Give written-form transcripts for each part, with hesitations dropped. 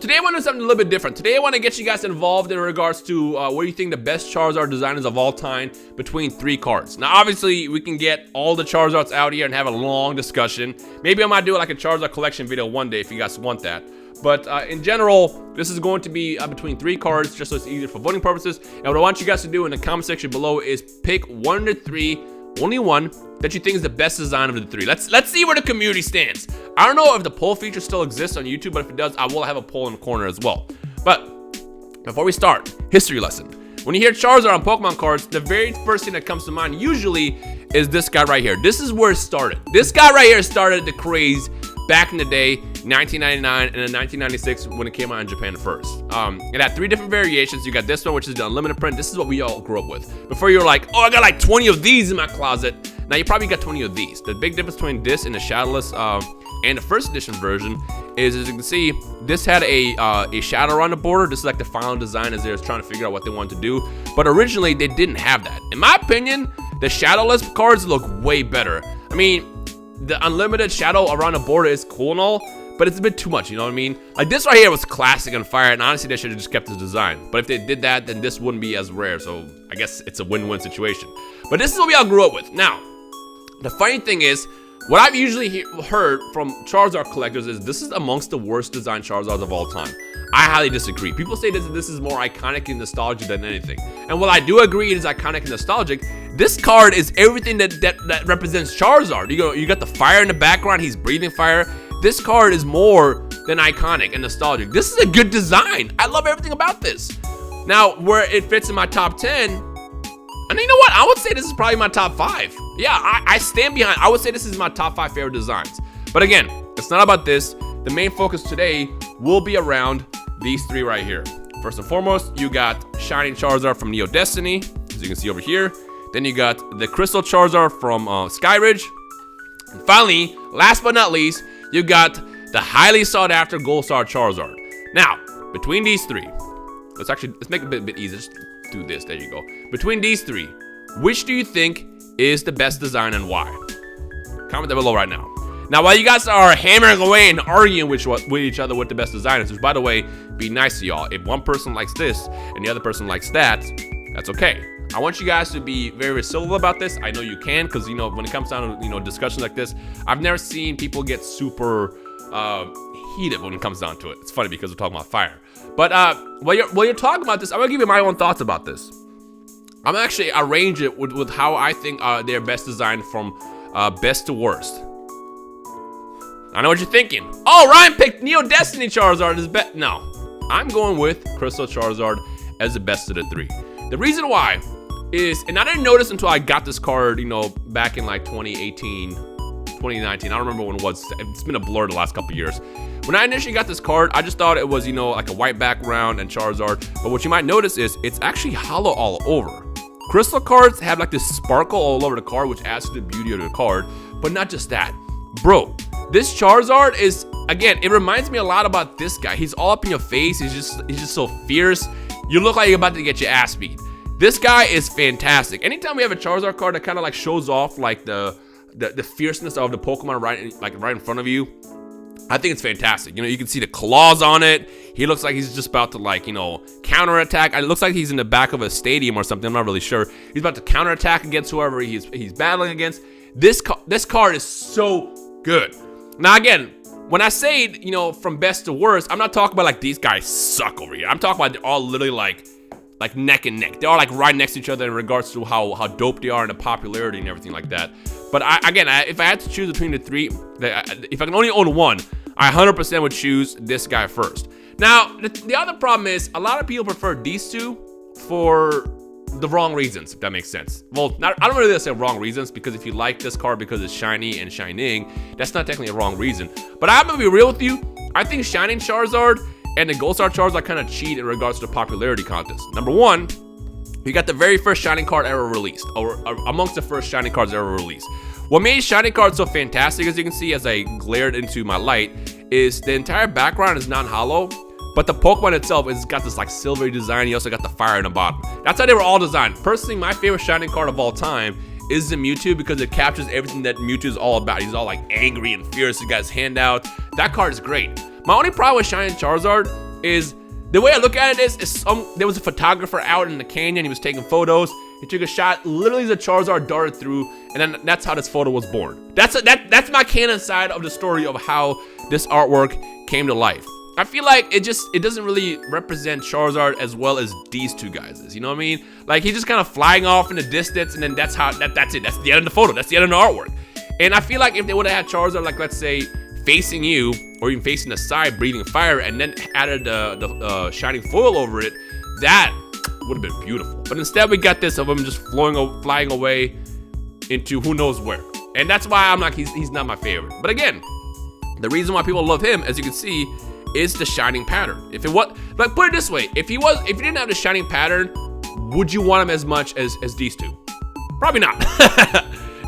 today I want to do something a little bit different. Today I want to get you guys involved in regards to what do you think the best Charizard design is of all time between 3 cards. Now, obviously, we can get all the Charizards out here and have a long discussion. Maybe I might do like a Charizard collection video one day if you guys want that. But in general, this is going to be between 3 cards, just so it's easier for voting purposes. And what I want you guys to do in the comment section below is pick 1 to 3, only one, that you think is the best design of the 3. Let's see where the community stands. I don't know if the poll feature still exists on YouTube, but if it does, I will have a poll in the corner as well. But before we start, history lesson. When you hear Charizard on Pokemon cards, the very first thing that comes to mind usually is this guy right here. This is where it started. This guy right here started the craze back in the day, 1999 and then 1996 when it came out in Japan first. It had 3 different variations. You got this one, which is the unlimited print. This is what we all grew up with. Before you were like, oh, I got like 20 of these in my closet. Now you probably got 20 of these. The big difference between this and the shadowless and the first edition version is, as you can see, this had a shadow around the border. This is like the final design as they were trying to figure out what they wanted to do. But originally they didn't have that. In my opinion, the shadowless cards look way better. I mean, the unlimited shadow around the border is cool and all, but it's a bit too much, you know what I mean? Like this right here was classic and fire, and honestly they should have just kept the design. But if they did that, then this wouldn't be as rare, so I guess it's a win-win situation. But this is what we all grew up with. Now, the funny thing is, what I've usually heard from Charizard collectors is this is amongst the worst designed Charizards of all time. I highly disagree. People say this is more iconic and nostalgic than anything. And while I do agree it is iconic and nostalgic, this card is everything that represents Charizard. You got the fire in the background, he's breathing fire. This card is more than iconic and nostalgic. This is a good design. I love everything about this. Now, where it fits in my top 10, and you know what? I would say this is probably my top 5. Yeah, I stand behind. I would say this is my top 5 favorite designs. But again, it's not about this. The main focus today will be around these 3 right here. First and foremost, you got Shining Charizard from Neo Destiny, as you can see over here. Then you got the Crystal Charizard from SKYRIDGE. And finally, last but not least, you got the highly sought after Gold Star Charizard. Now, between these 3, let's make it a bit easier. Just do this. There you go. Between these 3, which do you think is the best design and why? Comment down below right now. Now, while you guys are hammering away and arguing with each other what the best design is, which by the way, be nice to y'all. If one person likes this and the other person likes that, that's okay. I want you guys to be very civil about this. I know you can, because you know when it comes down to discussions like this, I've never seen people get super heated when it comes down to it. It's funny because we're talking about fire. But while you're talking about this, I'm gonna give you my own thoughts about this. I'm gonna actually arrange it with how I think they're best designed from best to worst. I know what you're thinking. Oh, Ryan picked Neo Destiny Charizard as best. No, I'm going with Crystal Charizard as the best of the 3. The reason why is, and I didn't notice until I got this card, back in like 2018, 2019. I don't remember when it was. It's been a blur the last couple of years. When I initially got this card, I just thought it was, like a white background and Charizard. But what you might notice is it's actually hollow all over. Crystal cards have like this sparkle all over the card, which adds to the beauty of the card. But not just that. Bro, this Charizard is, again, it reminds me a lot about this guy. He's all up in your face. He's just so fierce. You look like you're about to get your ass beat. This guy is fantastic. Anytime we have a Charizard card that kind of like shows off like the fierceness of the Pokemon right in front of you, I think it's fantastic. You can see the claws on it. He looks like he's just about to counterattack. It looks like he's in the back of a stadium or something. I'm not really sure. He's about to counterattack against whoever he's battling against. This card is so good. Now again, when I say, from best to worst, I'm not talking about like these guys suck over here. I'm talking about they're all literally like neck and neck. They're all like right next to each other in regards to how dope they are and the popularity and everything like that. But if I had to choose between the 3, if I can only own one, I 100% would choose this guy first. Now, the other problem is a lot of people prefer these 2 for the wrong reasons, if that makes sense. Well, I don't really say wrong reasons, because if you like this card because it's shiny and shining, that's not technically a wrong reason. But I'm gonna be real with you. I think Shining Charizard and the Gold Star Charizard kind of cheat in regards to the popularity contest. Number 1, you got the very first Shining card ever released, or amongst the first Shining cards ever released. What made Shining cards so fantastic, as you can see as I glared into my light, is the entire background is non-hollow, but the Pokemon itself has got this like silvery design. You also got the fire in the bottom. That's how they were all designed. Personally, my favorite Shining card of all time is the Mewtwo, because it captures everything that Mewtwo is all about. He's all like angry and fierce. He got his hand out. That card is great. My only problem with Shining Charizard is the way I look at it is there was a photographer out in the canyon. He was taking photos. He took a shot. Literally, the Charizard darted through, and then that's how this photo was born. That's my canon side of the story of how this artwork came to life. I feel like it doesn't really represent Charizard as well as these two guys is. You know what I mean? Like, he's just kind of flying off in the distance, and then that's it. That's the end of the photo. That's the end of the artwork. And I feel like if they would have had Charizard, like, let's say, facing you, or even facing the side, breathing fire, and then added the shining foil over it, that would have been beautiful. But instead, we got this of him just flying away into who knows where. And that's why I'm like, he's not my favorite. But again, the reason why people love him, as you can see, is the shining pattern. If it was, like, put it this way, if he didn't have the shining pattern, would you want him as much as these two? Probably not.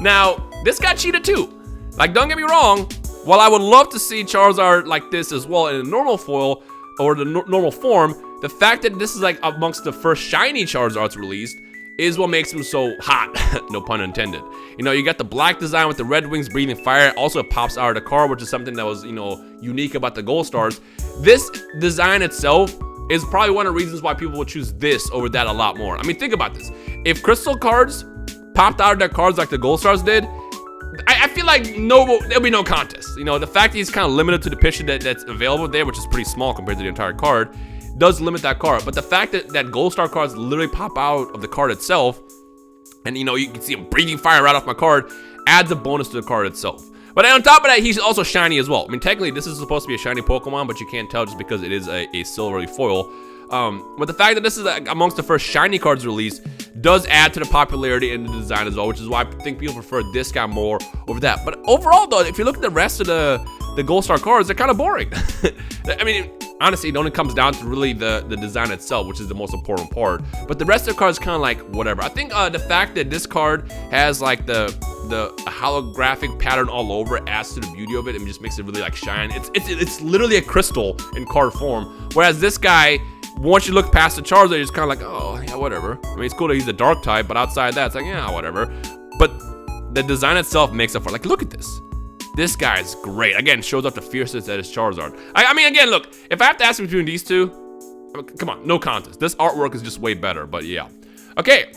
Now, this got cheated too. Like, don't get me wrong, while I would love to see Charizard like this as well in a normal foil or the normal form, the fact that this is like amongst the first shiny Charizards released is what makes him so hot. No pun intended. You know, you got the black design with the red wings breathing fire. Also, it pops out of the card, which is something that was, you know, unique about the Gold Stars. This design itself is probably one of the reasons why people would choose this over that a lot more. I mean, think about this. If crystal cards popped out of their cards like the Gold Stars did, I feel like there'll be no contest. You know, the fact that he's kind of limited to the picture that's available there, which is pretty small compared to the entire card, does limit that card. But the fact that Gold Star cards literally pop out of the card itself, and, you know, you can see him breathing fire right off my card, adds a bonus to the card itself. But on top of that, he's also shiny as well. I mean, technically, this is supposed to be a shiny Pokemon, but you can't tell just because it is a silvery foil. But the fact that this is amongst the first shiny cards released does add to the popularity and the design as well, which is why I think people prefer this guy more over that. But overall, though, if you look at the rest of the Gold Star cards, they're kind of boring. I mean, honestly, it only comes down to really the design itself, which is the most important part. But the rest of the cards kind of like whatever. I think the fact that this card has like the holographic pattern all over adds to the beauty of it and just makes it really like shine. It's literally a crystal in card form, whereas this guy, once you look past the Charizard, you're just kind of like, oh, yeah, whatever. I mean, it's cool that he's a dark type, but outside that, it's like, yeah, whatever. But the design itself makes up for it. Like, look at this. This guy's great. Again, shows up the fiercest that is Charizard. I mean, again, look, if I have to ask between these two, I mean, come on, no contest. This artwork is just way better, but yeah. Okay,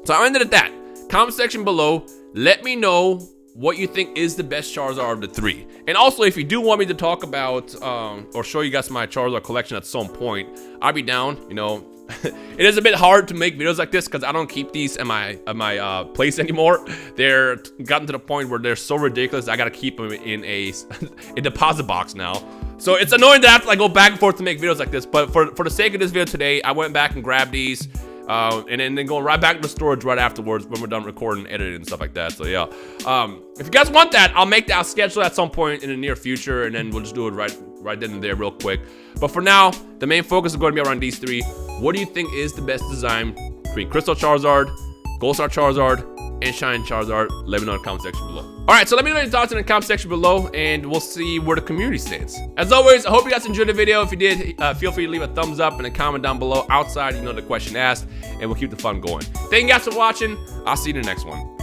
so I ended at that. Comment section below, let me know what you think is the best Charizard of the three. And also, if you do want me to talk about or show you guys my Charizard collection at some point, I'll be down. You know, it is a bit hard to make videos like this because I don't keep these at my place anymore. They're gotten to the point where they're so ridiculous I gotta keep them in a deposit box now. So it's annoying to have to like go back and forth to make videos like this. But for the sake of this video today, I went back and grabbed these. And then going right back to the storage right afterwards when we're done recording, editing, and stuff like that. So yeah, if you guys want that, I'll schedule at some point in the near future, and then we'll just do it right then and there real quick. But for now, the main focus is going to be around these three. What do you think is the best design between Crystal Charizard, Gold Star Charizard, and Shine Charizard? Let me know in the comment section below. All right, so let me know your thoughts in the comment section below, and we'll see where the community stands. As always, I hope you guys enjoyed the video. If you did, feel free to leave a thumbs up and a comment down below outside, you know, the question asked, and we'll keep the fun going. Thank you guys for watching. I'll see you in the next one.